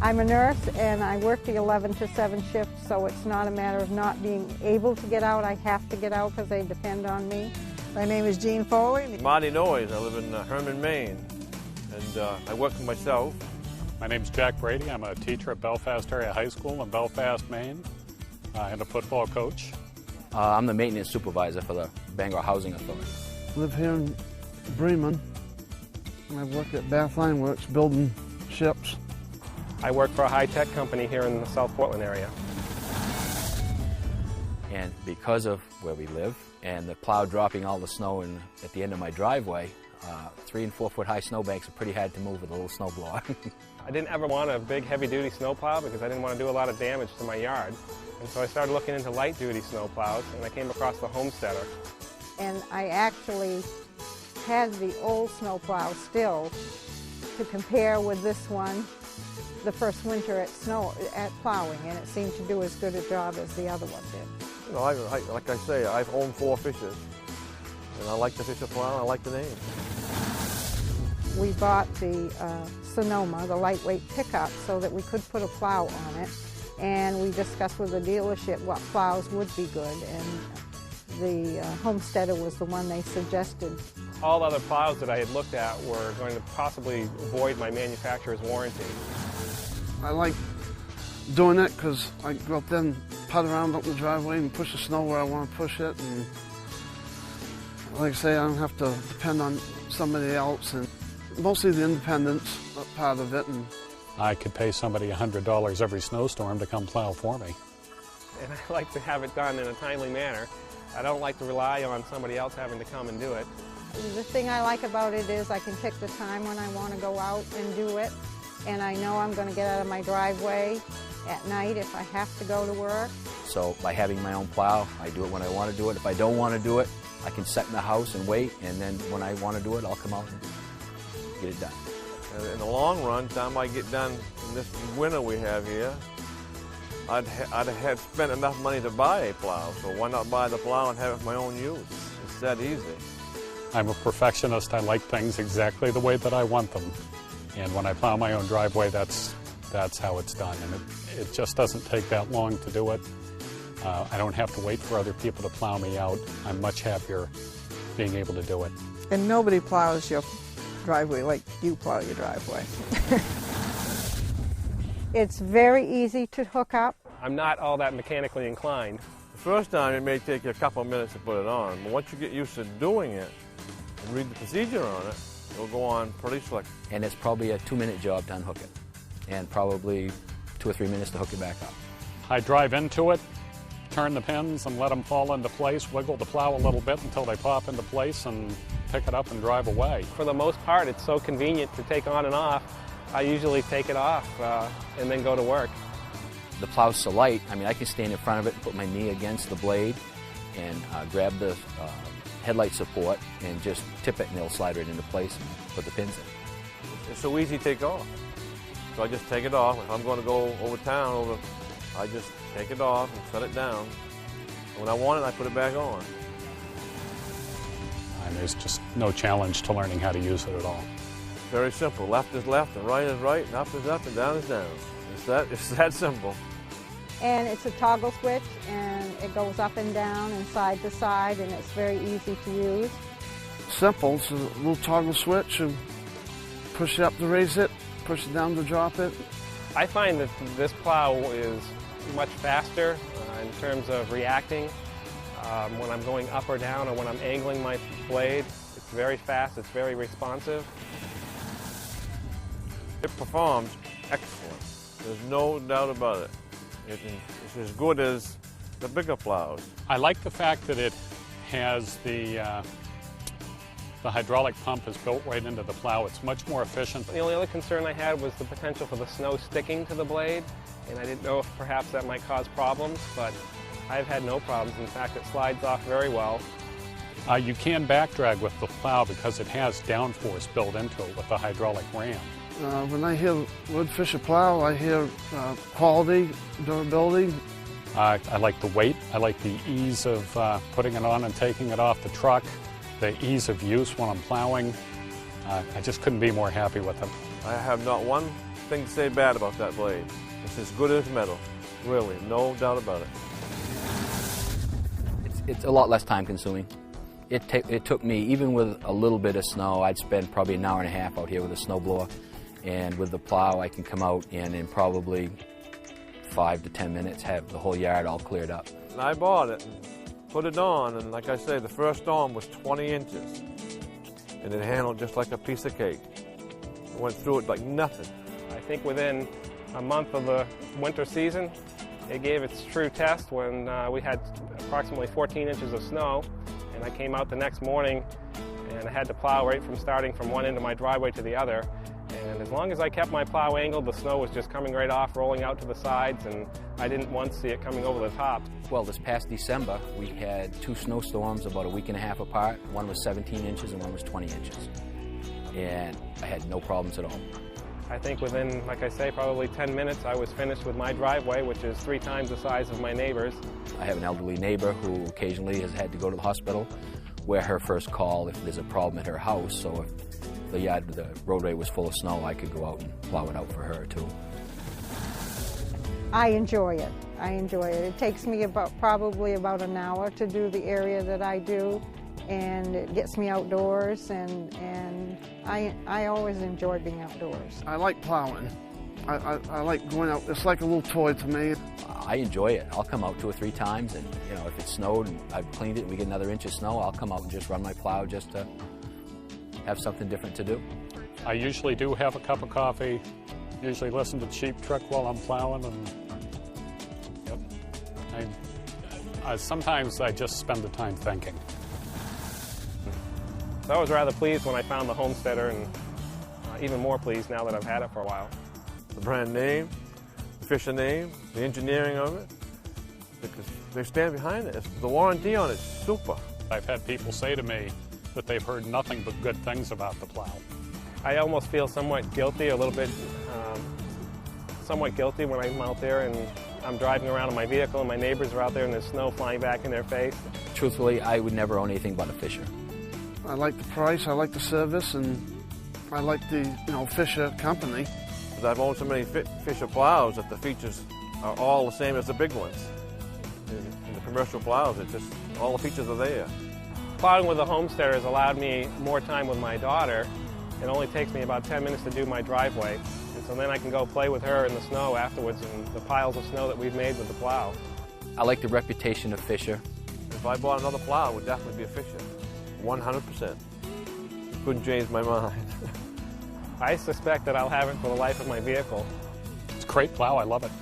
I'm a nurse and I work the 11 to 7 shift, so it's not a matter of not being able to get out. I have to get out because they depend on me. My name is Jean Foley. Marty Noyes. I live in Herman, Maine, and I work for myself. My name's Jack Brady. I'm a teacher at Belfast Area High School in Belfast, Maine, and a football coach. I'm the maintenance supervisor for the Bangor Housing Authority. I live here in Bremen, and I work at Bath Line Works building ships. I work for a high-tech company here in the South Portland area. And because of where we live and the plow dropping all the snow at the end of my driveway, 3 and 4 foot high snowbanks are pretty hard to move with a little snowblower. I didn't ever want a big heavy-duty snowplow because I didn't want to do a lot of damage to my yard. And so I started looking into light-duty snowplows, and I came across the Homesteader. And I actually had the old snowplow still to compare with this one the first winter at plowing, and it seemed to do as good a job as the other one did. You know, like I say, I've owned 4 fishes, and I like the Fisher plow, and I like the name. We bought the Sonoma, the lightweight pickup, so that we could put a plow on it, and we discussed with the dealership what plows would be good, and the Homesteader was the one they suggested. All other plows that I had looked at were going to possibly void my manufacturer's warranty. I like doing it because I go up there and putt around up the driveway and push the snow where I want to push it. And like I say, I don't have to depend on somebody else, and mostly the independence part of it. And I could pay somebody $100 every snowstorm to come plow for me. And I like to have it done in a timely manner. I don't like to rely on somebody else having to come and do it. The thing I like about it is I can pick the time when I want to go out and do it, and I know I'm going to get out of my driveway at night if I have to go to work. So by having my own plow, I do it when I want to do it. If I don't want to do it, I can sit in the house and wait, and then when I want to do it, I'll come out and get it done. And in the long run, time I get done in this winter we have here, I'd have spent enough money to buy a plow, so why not buy the plow and have it for my own use? It's that easy. I'm a perfectionist. I like things exactly the way that I want them. And when I plow my own driveway, that's how it's done. And it just doesn't take that long to do it. I don't have to wait for other people to plow me out. I'm much happier being able to do it. And nobody plows your driveway like you plow your driveway. It's very easy to hook up. I'm not all that mechanically inclined. The first time it may take you a couple of minutes to put it on, but once you get used to doing it and read the procedure on it, it'll go on pretty slick. And it's probably a 2-minute job to unhook it, and probably 2 or 3 minutes to hook it back up. I drive into it, turn the pins and let them fall into place, wiggle the plow a little bit until they pop into place, and pick it up and drive away. For the most part, it's so convenient to take on and off. I usually take it off and then go to work. The plow's so light, I mean, I can stand in front of it and put my knee against the blade and grab the headlight support and just tip it, and it'll slide right into place and put the pins in. It's so easy to take off. So I just take it off. If I'm going to go over town, I just take it off and set it down. And when I want it, I put it back on. And there's just no challenge to learning how to use it at all. Very simple. Left is left, and right is right, and up is up, and down is down. It's that simple. And it's a toggle switch, and it goes up and down and side to side, and it's very easy to use. simple. It's a little toggle switch, and push it up to raise it, push it down to drop it. I find that this plow is much faster in terms of reacting. When I'm going up or down, or when I'm angling my blade, it's very fast, it's very responsive. It performs excellent. There's no doubt about it. It's as good as the bigger plows. I like the fact that it has the hydraulic pump is built right into the plow. It's much more efficient. The only other concern I had was the potential for the snow sticking to the blade, and I didn't know if perhaps that might cause problems, but I've had no problems. In fact, it slides off very well. You can back drag with the plow because it has downforce built into it with the hydraulic ram. When I hear Wood Fisher plow, I hear quality, durability. I like the weight. I like the ease of putting it on and taking it off the truck, the ease of use when I'm plowing. I just couldn't be more happy with it. I have not one thing to say bad about that blade. It's as good as metal, really, no doubt about it. It's a lot less time consuming. It took me, even with a little bit of snow, I'd spend probably an hour and a half out here with a snowblower. And with the plow, I can come out and in probably 5 to 10 minutes have the whole yard all cleared up. And I bought it and put it on, and like I say, the first storm was 20 inches. And it handled just like a piece of cake. It went through it like nothing. I think within a month of the winter season, it gave its true test when we had approximately 14 inches of snow, and I came out the next morning and I had to plow right from starting from one end of my driveway to the other. And as long as I kept my plow angled, the snow was just coming right off, rolling out to the sides, and I didn't once see it coming over the top. Well, this past December, we had 2 snowstorms about a week and a half apart. One was 17 inches and one was 20 inches. And I had no problems at all. I think within, like I say, probably 10 minutes, I was finished with my driveway, which is 3 times the size of my neighbor's. I have an elderly neighbor who occasionally has had to go to the hospital. We're her first call if there's a problem at her house, so if the roadway was full of snow, I could go out and plow it out for her too. I enjoy it. I enjoy it. It takes me probably about an hour to do the area that I do, and it gets me outdoors, and I always enjoy being outdoors. I like plowing. I like going out. It's like a little toy to me. I enjoy it. I'll come out 2 or 3 times, and if it snowed and I've cleaned it and we get another inch of snow, I'll come out and just run my plow just to have something different to do. I usually do have a cup of coffee, usually listen to Cheap Trick while I'm plowing, and sometimes I just spend the time thinking. So I was rather pleased when I found the Homesteader, and even more pleased now that I've had it for a while. The brand name, the Fisher name, the engineering of it, because they stand behind it. The warranty on it's super. I've had people say to me that they've heard nothing but good things about the plow. I almost feel somewhat guilty, a little bit somewhat guilty when I'm out there and I'm driving around in my vehicle and my neighbors are out there and there's snow flying back in their face. Truthfully, I would never own anything but a Fisher. I like the price, I like the service, and I like the Fisher company. I've owned so many Fisher plows that the features are all the same as the big ones. In the commercial plows, it's just all the features are there. Plowing with the Homesteader has allowed me more time with my daughter. It only takes me about 10 minutes to do my driveway. And so then I can go play with her in the snow afterwards in the piles of snow that we've made with the plow. I like the reputation of Fisher. If I bought another plow, it would definitely be a Fisher. 100%. Couldn't change my mind. I suspect that I'll have it for the life of my vehicle. It's a great plow, I love it.